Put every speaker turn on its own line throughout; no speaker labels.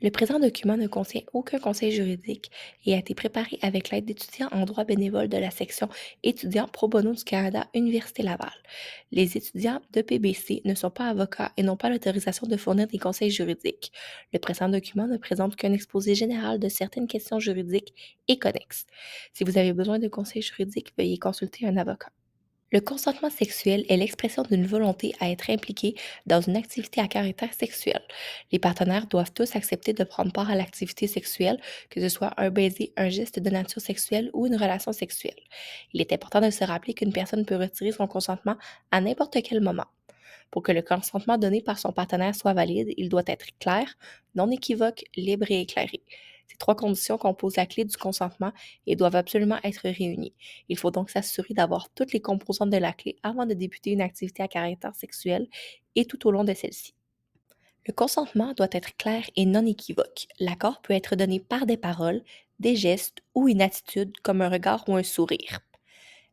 Le présent document ne contient aucun conseil juridique et a été préparé avec l'aide d'étudiants en droit bénévole de la section étudiants pro bono du Canada, Université Laval. Les étudiants de PBC ne sont pas avocats et n'ont pas l'autorisation de fournir des conseils juridiques. Le présent document ne présente qu'un exposé général de certaines questions juridiques et connexes. Si vous avez besoin de conseils juridiques, veuillez consulter un avocat. Le consentement sexuel est l'expression d'une volonté à être impliqué dans une activité à caractère sexuel. Les partenaires doivent tous accepter de prendre part à l'activité sexuelle, que ce soit un baiser, un geste de nature sexuelle ou une relation sexuelle. Il est important de se rappeler qu'une personne peut retirer son consentement à n'importe quel moment. Pour que le consentement donné par son partenaire soit valide, il doit être clair, non équivoque, libre et éclairé. Ces trois conditions composent la clé du consentement et doivent absolument être réunies. Il faut donc s'assurer d'avoir toutes les composantes de la clé avant de débuter une activité à caractère sexuel et tout au long de celle-ci. Le consentement doit être clair et non équivoque. L'accord peut être donné par des paroles, des gestes ou une attitude comme un regard ou un sourire.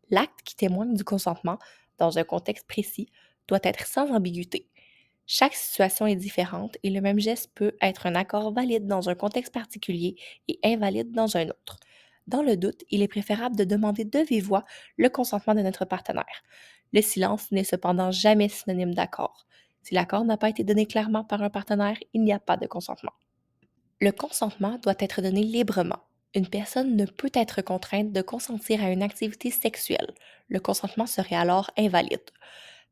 L'acte qui témoigne du consentement, dans un contexte précis, doit être sans ambiguïté. Chaque situation est différente et le même geste peut être un accord valide dans un contexte particulier et invalide dans un autre. Dans le doute, il est préférable de demander de vive voix le consentement de notre partenaire. Le silence n'est cependant jamais synonyme d'accord. Si l'accord n'a pas été donné clairement par un partenaire, il n'y a pas de consentement. Le consentement doit être donné librement. Une personne ne peut être contrainte de consentir à une activité sexuelle. Le consentement serait alors invalide.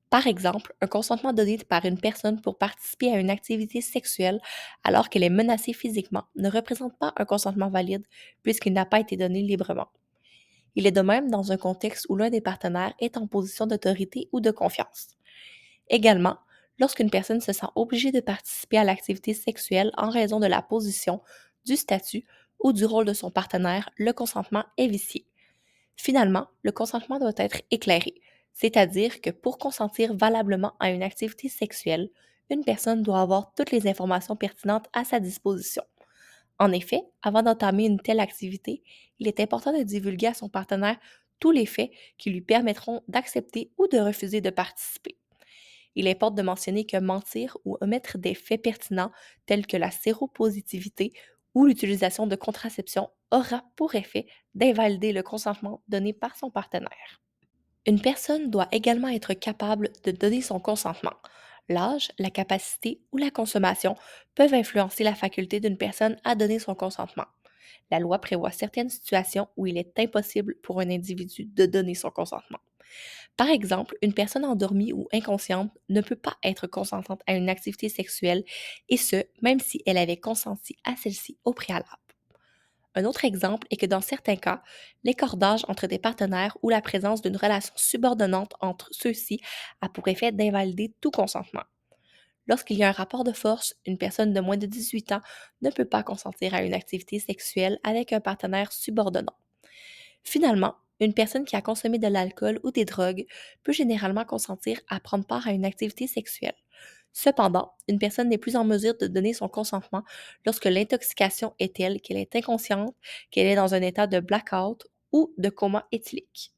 Par exemple, un consentement donné par une personne pour participer à une activité sexuelle alors qu'elle est menacée physiquement ne représente pas un consentement valide puisqu'il n'a pas été donné librement. Il est de même dans un contexte où l'un des partenaires est en position d'autorité ou de confiance. Également, lorsqu'une personne se sent obligée de participer à l'activité sexuelle en raison de la position, du statut ou du rôle de son partenaire, le consentement est vicié. Finalement, le consentement doit être éclairé, c'est-à-dire que pour consentir valablement à une activité sexuelle, une personne doit avoir toutes les informations pertinentes à sa disposition. En effet, avant d'entamer une telle activité, il est important de divulguer à son partenaire tous les faits qui lui permettront d'accepter ou de refuser de participer. Il importe de mentionner que mentir ou omettre des faits pertinents tels que la séropositivité ou l'utilisation de contraception aura pour effet d'invalider le consentement donné par son partenaire. Une personne doit également être capable de donner son consentement. L'âge, la capacité ou la consommation peuvent influencer la faculté d'une personne à donner son consentement. La loi prévoit certaines situations où il est impossible pour un individu de donner son consentement. Par exemple, une personne endormie ou inconsciente ne peut pas être consentante à une activité sexuelle, et ce, même si elle avait consenti à celle-ci au préalable. Un autre exemple est que dans certains cas, l'écart d'âge entre des partenaires ou la présence d'une relation subordonnante entre ceux-ci a pour effet d'invalider tout consentement. Lorsqu'il y a un rapport de force, une personne de moins de 18 ans ne peut pas consentir à une activité sexuelle avec un partenaire subordonnant. Finalement, une personne qui a consommé de l'alcool ou des drogues peut généralement consentir à prendre part à une activité sexuelle. Cependant, une personne n'est plus en mesure de donner son consentement lorsque l'intoxication est telle qu'elle est inconsciente, qu'elle est dans un état de blackout ou de coma éthylique.